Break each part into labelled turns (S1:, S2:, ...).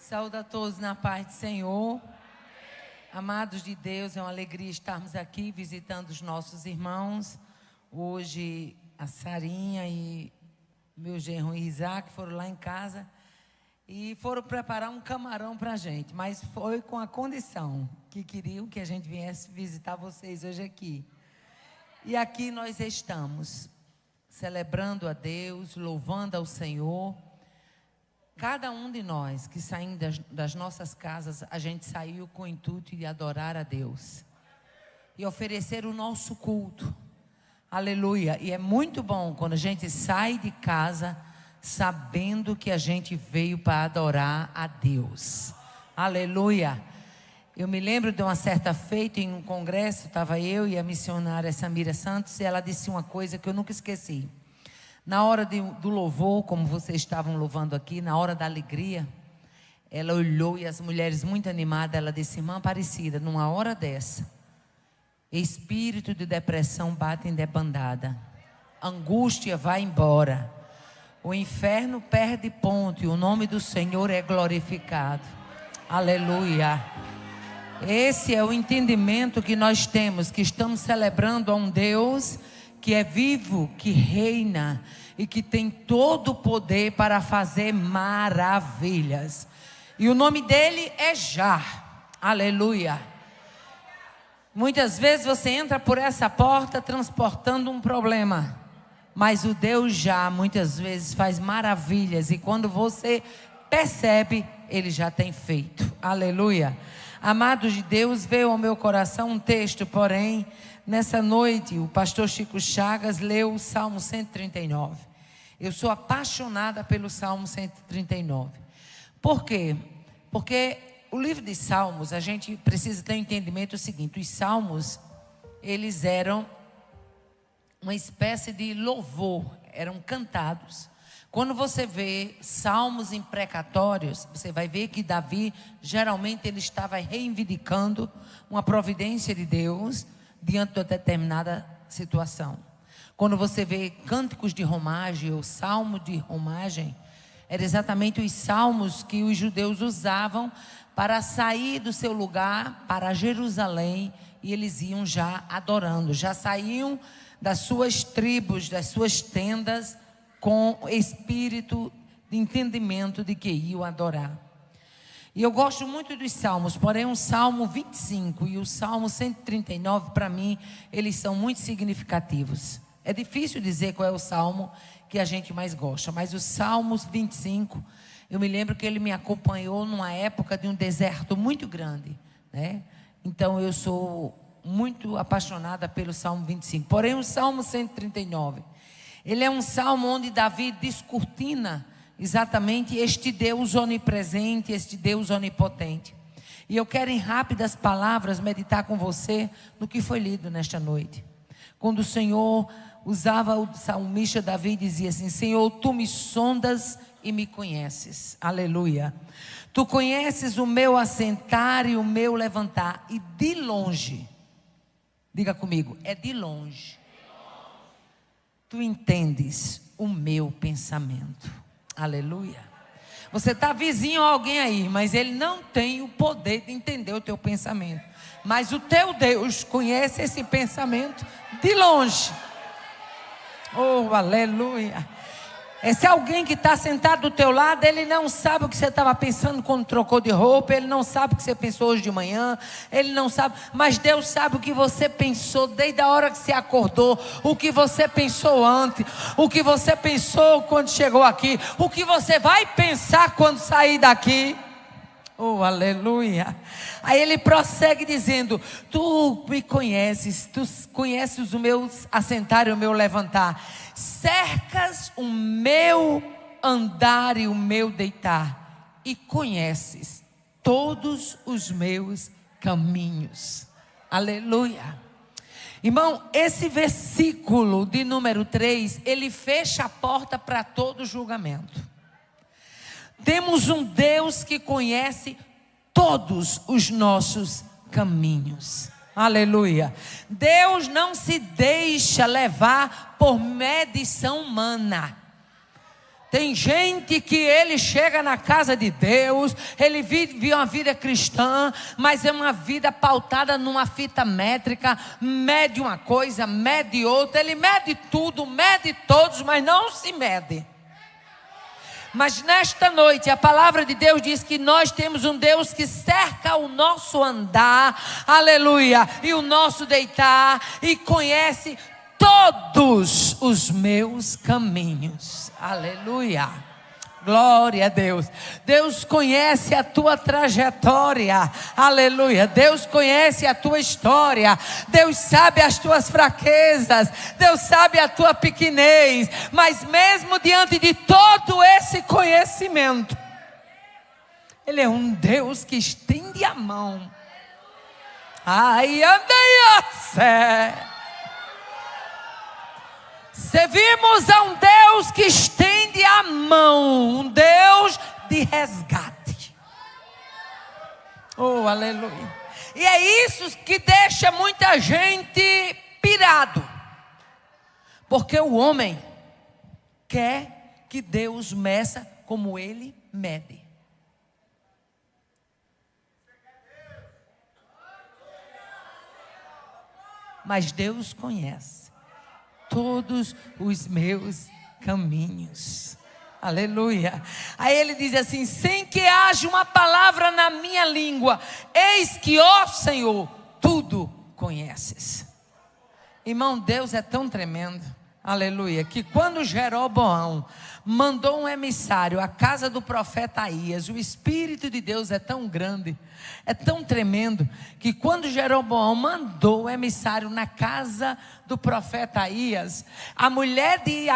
S1: Saúde a todos na paz do Senhor. Amados de Deus, é uma alegria estarmos aqui visitando os nossos irmãos. Hoje a Sarinha e meu genro Isaac foram lá em casa e foram preparar um camarão para a gente, mas foi com a condição que queriam que a gente viesse visitar vocês hoje aqui. E aqui nós estamos, celebrando a Deus, louvando ao Senhor. Cada um de nós que saímos das nossas casas, a gente saiu com o intuito de adorar a Deus e oferecer o nosso culto. Aleluia. E é muito bom quando a gente sai de casa sabendo que a gente veio para adorar a Deus. Aleluia. Eu me lembro de uma certa feita em um congresso, estava eu e a missionária Samira Santos, e ela disse uma coisa que eu nunca esqueci. Na hora do louvor, como vocês estavam louvando aqui, na hora da alegria, ela olhou e as mulheres muito animadas, ela disse: irmã Aparecida, numa hora dessa, espírito de depressão bate em debandada, angústia vai embora, o inferno perde ponto e o nome do Senhor é glorificado. Aleluia. Esse é o entendimento que nós temos, que estamos celebrando a um Deus que é vivo, que reina e que tem todo o poder para fazer maravilhas. E o nome dele é Já. Aleluia. Muitas vezes você entra por essa porta transportando um problema, mas o Deus Já muitas vezes faz maravilhas, e quando você percebe, ele já tem feito. Aleluia. Amados de Deus, veio ao meu coração um texto, porém nessa noite o pastor Chico Chagas leu o Salmo 139. Eu sou apaixonada pelo Salmo 139. Por quê? Porque o livro de Salmos, a gente precisa ter um entendimento seguinte: os Salmos, eles eram uma espécie de louvor, eram cantados. Quando você vê salmos imprecatórios, você vai ver que Davi, geralmente ele estava reivindicando uma providência de Deus diante de uma determinada situação. Quando você vê cânticos de romagem ou salmo de romagem, era exatamente os salmos que os judeus usavam para sair do seu lugar para Jerusalém, e eles iam já adorando, já saíam das suas tribos, das suas tendas, com espírito de entendimento de que iam adorar. E eu gosto muito dos salmos, porém o Salmo 25 e o Salmo 139, para mim, eles são muito significativos. É difícil dizer qual é o salmo que a gente mais gosta, mas o Salmo 25, eu me lembro que ele me acompanhou numa época de um deserto muito grande, né? Então eu sou muito apaixonada pelo Salmo 25. Porém o Salmo 139, ele é um salmo onde Davi descortina exatamente este Deus onipresente, este Deus onipotente. E eu quero em rápidas palavras meditar com você no que foi lido nesta noite. Quando o Senhor usava o salmista Davi e dizia assim: Senhor, tu me sondas e me conheces. Aleluia. Tu conheces o meu assentar e o meu levantar. E de longe, diga comigo, é de longe, tu entendes o meu pensamento. Aleluia. Você está vizinho a alguém aí, mas ele não tem o poder de entender o teu pensamento. Mas o teu Deus conhece esse pensamento de longe. Oh, aleluia. Esse alguém que está sentado do teu lado, ele não sabe o que você estava pensando quando trocou de roupa, ele não sabe o que você pensou hoje de manhã, ele não sabe, mas Deus sabe o que você pensou desde a hora que você acordou, o que você pensou antes, o que você pensou quando chegou aqui, o que você vai pensar quando sair daqui. Oh, aleluia. Aí ele prossegue dizendo: tu me conheces, tu conheces o meu assentar e o meu levantar, cercas o meu andar e o meu deitar, e conheces todos os meus caminhos. Aleluia. Irmão, esse versículo de número 3, ele fecha a porta para todo julgamento. Temos um Deus que conhece todos os nossos caminhos. Aleluia. Deus não se deixa levar por medição humana. Tem gente que ele chega na casa de Deus, ele vive uma vida cristã, mas é uma vida pautada numa fita métrica, mede uma coisa, mede outra, ele mede tudo, mede todos, mas não se mede. Mas nesta noite a palavra de Deus diz que nós temos um Deus que cerca o nosso andar, aleluia, e o nosso deitar, e conhece todos os meus caminhos, aleluia, glória a Deus. Deus conhece a tua trajetória, aleluia. Deus conhece a tua história, Deus sabe as tuas fraquezas, Deus sabe a tua pequenez, mas mesmo diante de todo esse conhecimento, Ele é um Deus que estende a mão. Ai, andei a fé. Servimos a um Deus que estende a mão, um Deus de resgate. Oh, aleluia. E é isso que deixa muita gente pirado, porque o homem quer que Deus meça como ele mede. Mas Deus conhece todos os meus caminhos, aleluia. Aí ele diz assim: sem que haja uma palavra na minha língua, eis que, ó Senhor, tudo conheces. Irmão, Deus é tão tremendo, aleluia, que quando Jeroboão mandou um emissário à casa do profeta Aías, o Espírito de Deus é tão grande, é tão tremendo, que quando Jeroboão mandou o emissário na casa do profeta Aías, a mulher de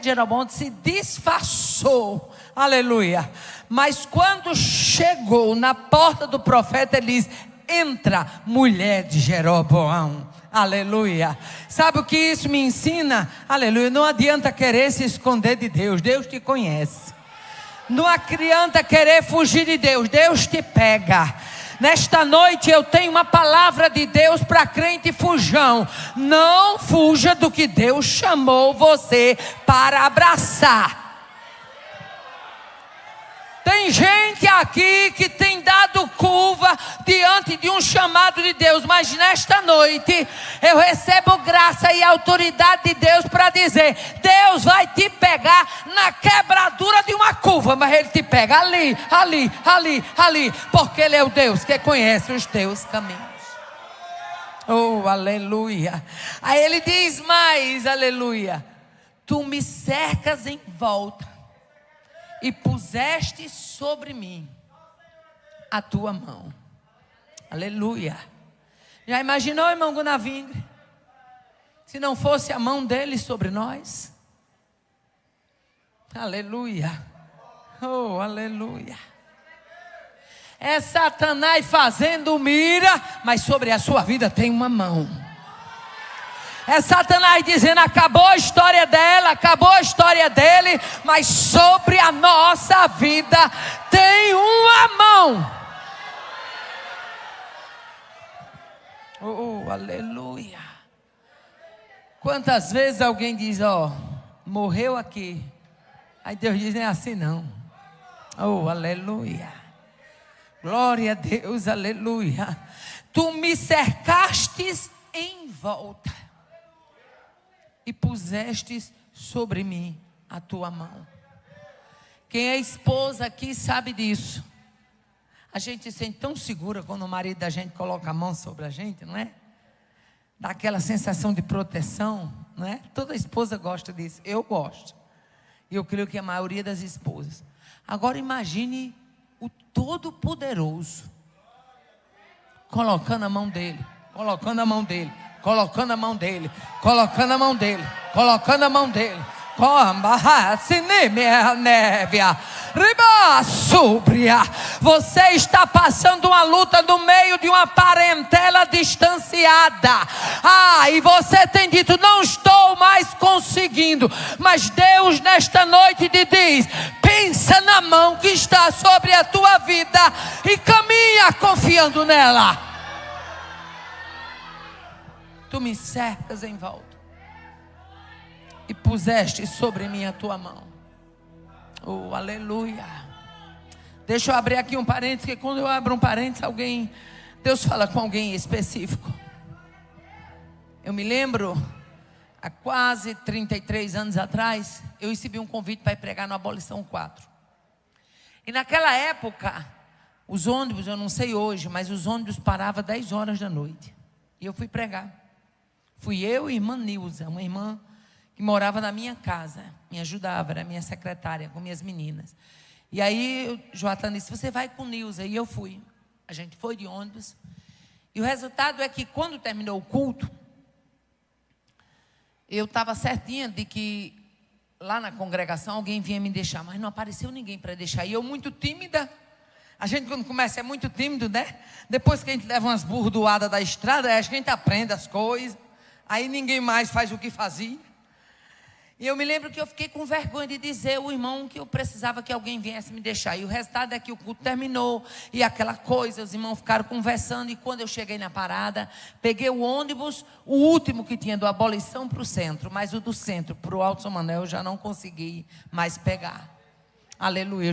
S1: Jeroboão se disfarçou, aleluia. Mas quando chegou na porta do profeta, ele diz: entra, mulher de Jeroboão. Aleluia. Sabe o que isso me ensina? Aleluia. Não adianta querer se esconder de Deus, Deus te conhece. Não adianta querer fugir de Deus, Deus te pega. Nesta noite eu tenho uma palavra de Deus para crente fujão. Não fuja do que Deus chamou você para abraçar. Tem gente aqui que tem dado curva diante de um chamado de Deus, mas nesta noite eu recebo graça e autoridade de Deus para dizer: Deus vai te pegar na quebradura de uma curva, mas Ele te pega ali, porque Ele é o Deus que conhece os teus caminhos. Oh, aleluia. Aí Ele diz mais, aleluia: tu me cercas em volta e puseste sobre mim a tua mão. Aleluia. Já imaginou, irmão Gunavingre, se não fosse a mão dele sobre nós? Aleluia. Oh, aleluia. É Satanás fazendo mira, mas sobre a sua vida tem uma mão. É Satanás dizendo: acabou a história dela, acabou a história dele, mas sobre a nossa vida tem uma mão. Oh, aleluia. Quantas vezes alguém diz: ó, morreu aqui. Aí Deus diz: não é assim não. Oh, aleluia. Glória a Deus, aleluia. Tu me cercastes em volta e pusestes sobre mim a tua mão. Quem é esposa aqui sabe disso. A gente se sente tão segura quando o marido da gente coloca a mão sobre a gente, não é? Dá aquela sensação de proteção, não é? Toda esposa gosta disso, eu gosto. E eu creio que a maioria das esposas. Agora imagine o Todo-Poderoso colocando a mão dele, colocando a mão dele, colocando a mão dele, colocando a mão dele, colocando a mão dele. Você está passando uma luta no meio de uma parentela distanciada. E você tem dito: não estou mais conseguindo. Mas Deus nesta noite te diz: pensa na mão que está sobre a tua vida e caminha confiando nela. Tu me cercas em volta e puseste sobre mim a tua mão. Oh, aleluia. Deixa eu abrir aqui um parênteses, que quando eu abro um parênteses, Deus fala com alguém específico. Eu me lembro, há quase 33 anos atrás, eu recebi um convite para ir pregar no Abolição 4. E naquela época, os ônibus, eu não sei hoje, mas os ônibus paravam 10 horas da noite. E eu fui pregar. Fui eu e a irmã Nilza, uma irmã que morava na minha casa, me ajudava, era minha secretária, com minhas meninas. E aí, o Joatan disse, você vai com Nilza, e eu fui. A gente foi de ônibus. E o resultado é que, quando terminou o culto, eu estava certinha de que, lá na congregação, alguém vinha me deixar, mas não apareceu ninguém para deixar. E eu, muito tímida, a gente quando começa é muito tímido, né? Depois que a gente leva umas burdoadas da estrada, acho que a gente aprende as coisas. Aí ninguém mais faz o que fazia. E eu me lembro que eu fiquei com vergonha de dizer ao irmão que eu precisava que alguém viesse me deixar. E o resultado é que o culto terminou. E aquela coisa, os irmãos ficaram conversando. E quando eu cheguei na parada, peguei o ônibus, o último que tinha do Abolição para o centro. Mas o do centro para o Alto São Manuel eu já não consegui mais pegar. Aleluia.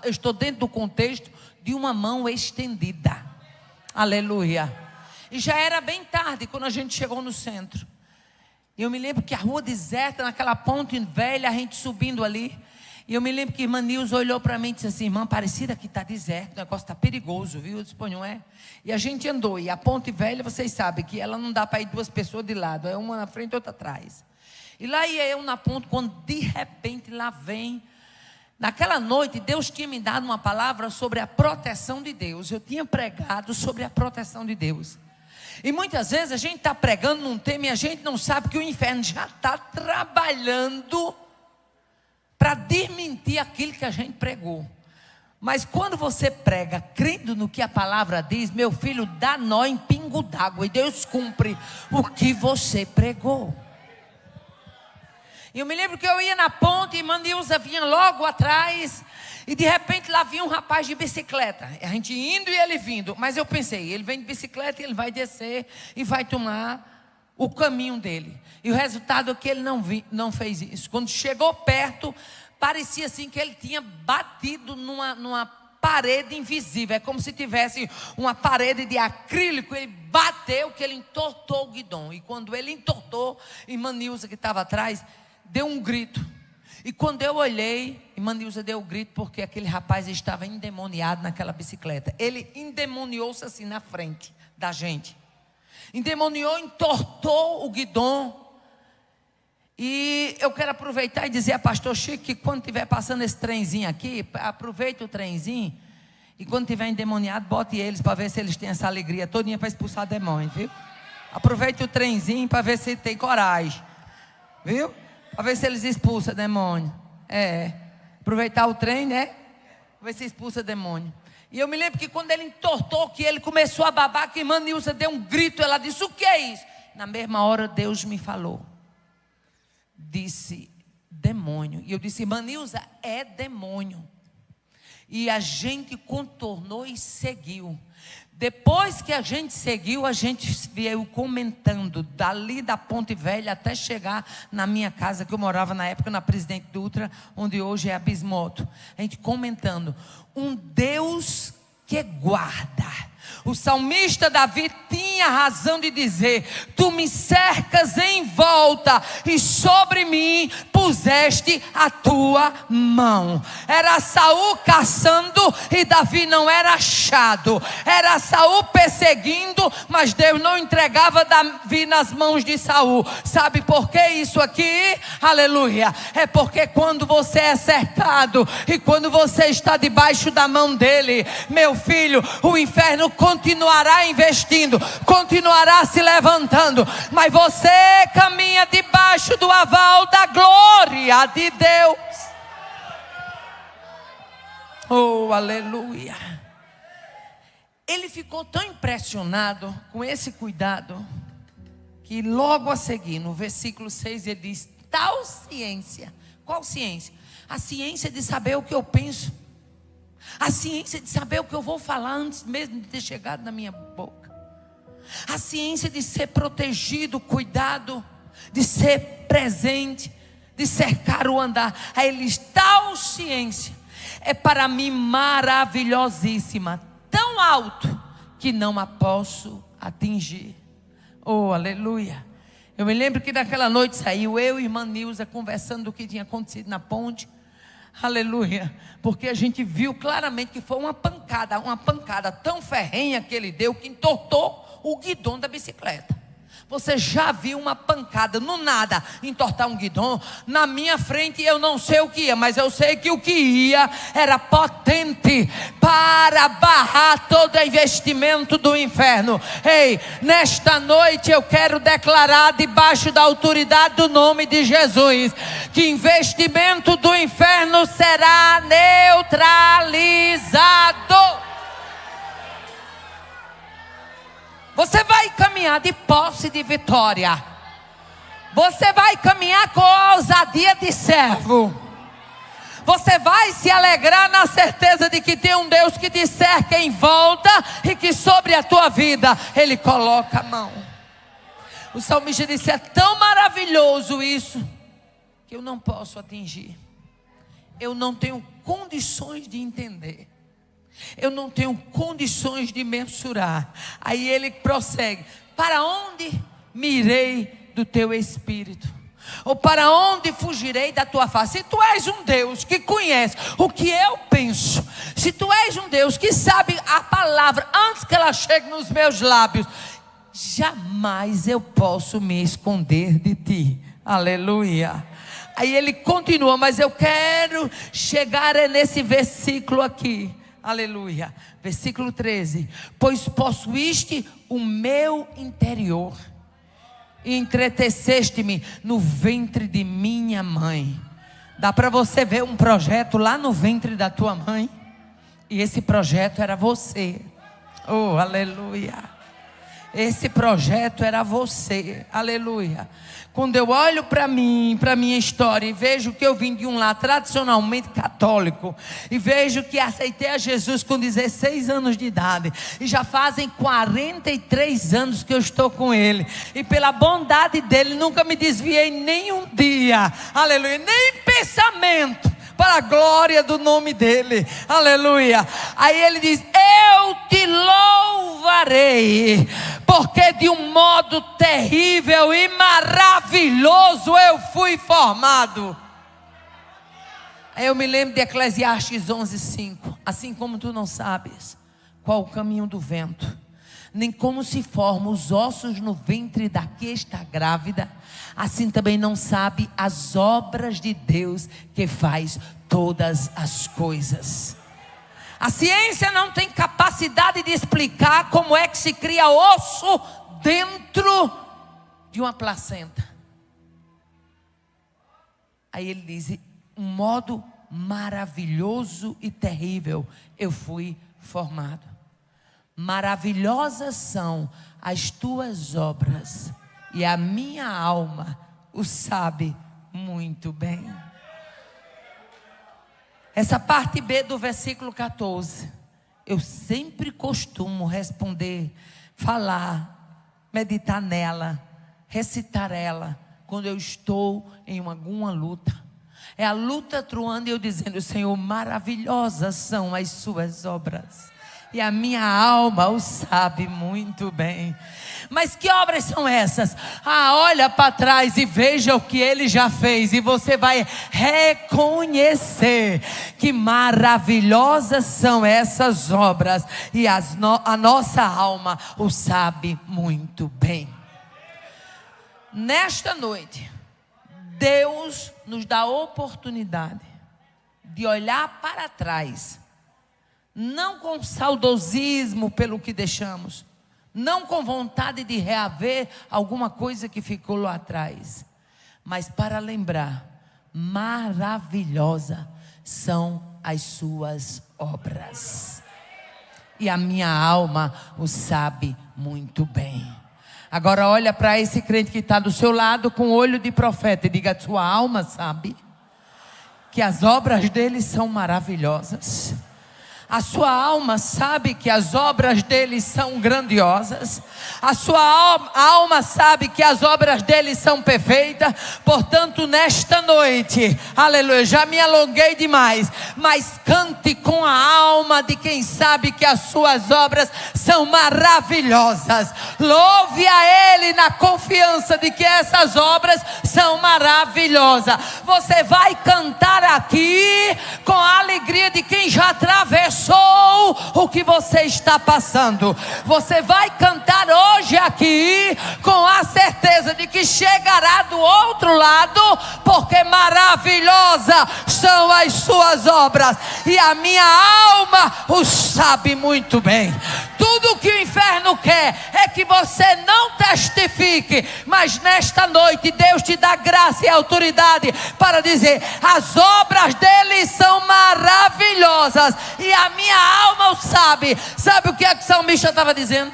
S1: Eu estou dentro do contexto de uma mão estendida. Aleluia. E já era bem tarde quando a gente chegou no centro. E eu me lembro que a rua deserta, naquela ponte velha, a gente subindo ali. E eu me lembro que a irmã Nilza olhou para mim e disse assim, irmã, parecida que está deserto, o negócio está perigoso, viu? Eu disse, pô, não é? E a gente andou, e a ponte velha, vocês sabem que ela não dá para ir duas pessoas de lado, é uma na frente e outra atrás. E lá ia eu na ponte, quando de repente lá vem. Naquela noite, Deus tinha me dado uma palavra sobre a proteção de Deus. Eu tinha pregado sobre a proteção de Deus. E muitas vezes a gente está pregando num tema e a gente não sabe que o inferno já está trabalhando para desmentir aquilo que a gente pregou. Mas quando você prega, crendo no que a palavra diz, meu filho, dá nó em pingo d'água e Deus cumpre o que você pregou. E eu me lembro que eu ia na ponte e a irmã Nilza vinha logo atrás. E de repente lá vinha um rapaz de bicicleta. A gente indo e ele vindo. Mas eu pensei, ele vem de bicicleta e ele vai descer e vai tomar o caminho dele. E o resultado é que ele não fez isso. Quando chegou perto, parecia assim que ele tinha batido numa parede invisível. É como se tivesse uma parede de acrílico. Ele bateu, que ele entortou o guidão. E quando ele entortou, a irmã Nilza que estava atrás deu um grito. E quando eu olhei, irmã Nilza deu o grito porque aquele rapaz estava endemoniado naquela bicicleta. Ele endemoniou-se assim na frente da gente. Endemoniou, entortou o guidão. E eu quero aproveitar e dizer a pastor Chico que quando estiver passando esse trenzinho aqui, aproveite o trenzinho. E quando estiver endemoniado, bote eles para ver se eles têm essa alegria todinha para expulsar demônio, viu? Aproveite o trenzinho para ver se tem coragem, viu? Para ver se eles expulsam demônio. Aproveitar o trem, né? Para ver se expulsa demônio. E eu me lembro que quando ele entortou, que ele começou a babar, que a irmã Nilza deu um grito. Ela disse, o que é isso? Na mesma hora Deus me falou. Disse, demônio. E eu disse, irmã Nilza, é demônio. E a gente contornou e seguiu. Depois que a gente seguiu, a gente veio comentando dali da Ponte Velha até chegar na minha casa, que eu morava na época na Presidente Dutra, onde hoje é a Bismoto. A gente comentando, um Deus que guarda. O salmista Davi tinha razão de dizer, tu me cercas em volta e sobre mim puseste a tua mão. Era Saul caçando e Davi não era achado. Era Saul perseguindo, mas Deus não entregava Davi nas mãos de Saul. Sabe por que isso aqui? Aleluia. É porque quando você é cercado e quando você está debaixo da mão dele, meu filho, o inferno continuará investindo, continuará se levantando, mas você caminha debaixo do aval da glória de Deus. Oh, aleluia. Ele ficou tão impressionado com esse cuidado, que logo a seguir, no versículo 6, ele diz, tal ciência. Qual ciência? A ciência de saber o que eu penso. A ciência de saber o que eu vou falar antes mesmo de ter chegado na minha boca. A ciência de ser protegido, cuidado, de ser presente, de cercar o andar. Aí ele diz, tal ciência é para mim maravilhosíssima, tão alto que não a posso atingir. Oh, aleluia. Eu me lembro que naquela noite saiu eu e irmã Nilza conversando do que tinha acontecido na ponte. Aleluia. Porque a gente viu claramente que foi uma pancada tão ferrenha que ele deu que entortou o guidão da bicicleta. Você já viu uma pancada no nada entortar um guidão? Na minha frente eu não sei o que ia, mas eu sei que o que ia era potente para barrar todo investimento do inferno. Ei, nesta noite eu quero declarar debaixo da autoridade do nome de Jesus que investimento do inferno será neutralizado. Você vai caminhar de posse de vitória. Você vai caminhar com a ousadia de servo. Você vai se alegrar na certeza de que tem um Deus que te cerca em volta e que sobre a tua vida Ele coloca a mão. O salmista disse: é tão maravilhoso isso que eu não posso atingir. Eu não tenho condições de entender. Eu não tenho condições de mensurar. Aí ele prossegue: para onde me irei do teu espírito? Ou para onde fugirei da tua face? Se tu és um Deus que conhece o que eu penso, se tu és um Deus que sabe a palavra antes que ela chegue nos meus lábios, jamais eu posso me esconder de ti. Aleluia. Aí ele continua, mas eu quero chegar nesse versículo aqui. Aleluia. Versículo 13: pois possuíste o meu interior e entreteceste-me no ventre de minha mãe. Dá para você ver um projeto lá no ventre da tua mãe? E esse projeto era você. Oh, aleluia. Esse projeto era você. Aleluia. Quando eu olho para mim, para minha história, e vejo que eu vim de um lar tradicionalmente católico, e vejo que aceitei a Jesus com 16 anos de idade, e já fazem 43 anos que eu estou com Ele, e pela bondade dEle nunca me desviei nem um dia, aleluia, nem pensamento, para a glória do nome dEle, aleluia. Aí Ele diz: eu te louvarei, porque de um modo terrível e maravilhoso eu fui formado. Aí eu me lembro de Eclesiastes 11:5. Assim como tu não sabes qual o caminho do vento, nem como se formam os ossos no ventre da que está grávida, assim também não sabe as obras de Deus que faz todas as coisas. A ciência não tem capacidade de explicar como é que se cria osso dentro de uma placenta. Aí ele diz: um modo maravilhoso e terrível eu fui formado. Maravilhosas são as tuas obras, e a minha alma o sabe muito bem. Essa parte B do versículo 14, eu sempre costumo responder, falar, meditar nela, recitar ela, quando eu estou em alguma luta. É a luta truando e eu dizendo: Senhor, maravilhosas são as suas obras, e a minha alma o sabe muito bem. Mas que obras são essas? Olha para trás e veja o que Ele já fez, e você vai reconhecer que maravilhosas são essas obras, e a nossa alma o sabe muito bem. Nesta noite, Deus nos dá a oportunidade de olhar para trás, não com saudosismo pelo que deixamos, não com vontade de reaver alguma coisa que ficou lá atrás, mas para lembrar: maravilhosa são as suas obras, e a minha alma o sabe muito bem. Agora olha para esse crente que está do seu lado com olho de profeta e diga: sua alma sabe que as obras dele são maravilhosas. A sua alma sabe que as obras dele são grandiosas. A sua alma sabe que as obras dele são perfeitas. Portanto, nesta noite, aleluia, já me alonguei demais, mas cante com a alma de quem sabe que as suas obras são maravilhosas. Louve a ele na confiança de que essas obras são maravilhosas. Você vai cantar aqui com a alegria de quem já atravessou o que você está passando. Você vai cantar hoje aqui com a certeza de que chegará do outro lado, porque maravilhosa são as suas obras, e a minha alma o sabe muito bem. Tudo que o inferno quer é que você não testifique, mas nesta noite Deus te dá graça e autoridade para dizer: as obras dele são maravilhosas, e a minha alma o sabe. Sabe o que é que o salmista estava dizendo?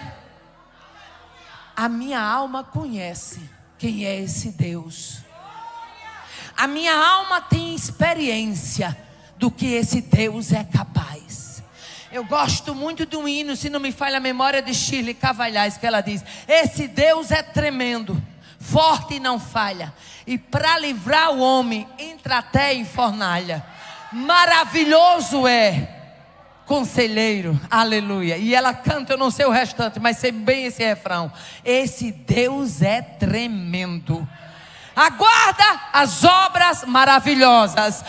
S1: A minha alma conhece quem é esse Deus. A minha alma tem experiência do que esse Deus é capaz. Eu gosto muito de um hino, se não me falha a memória, de Shirley Cavalhais, que ela diz: esse Deus é tremendo, forte e não falha, e para livrar o homem entra até em fornalha. Maravilhoso é, conselheiro, aleluia. E ela canta, eu não sei o restante, mas sei bem esse refrão: esse Deus é tremendo. Aguarda as obras maravilhosas.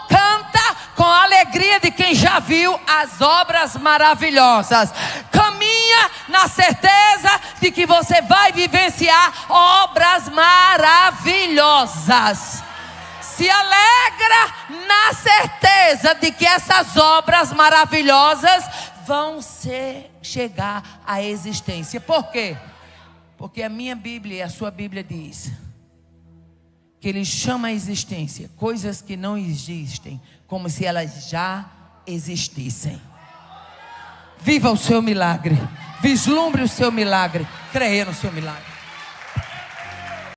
S1: Canta com a alegria de quem já viu as obras maravilhosas. Caminha na certeza de que você vai vivenciar obras maravilhosas. Se alegra na certeza de que essas obras maravilhosas vão chegar à existência. Por quê? Porque a minha Bíblia e a sua Bíblia diz que ele chama a existência coisas que não existem, como se elas já existissem. Viva o seu milagre, vislumbre o seu milagre, creia no seu milagre.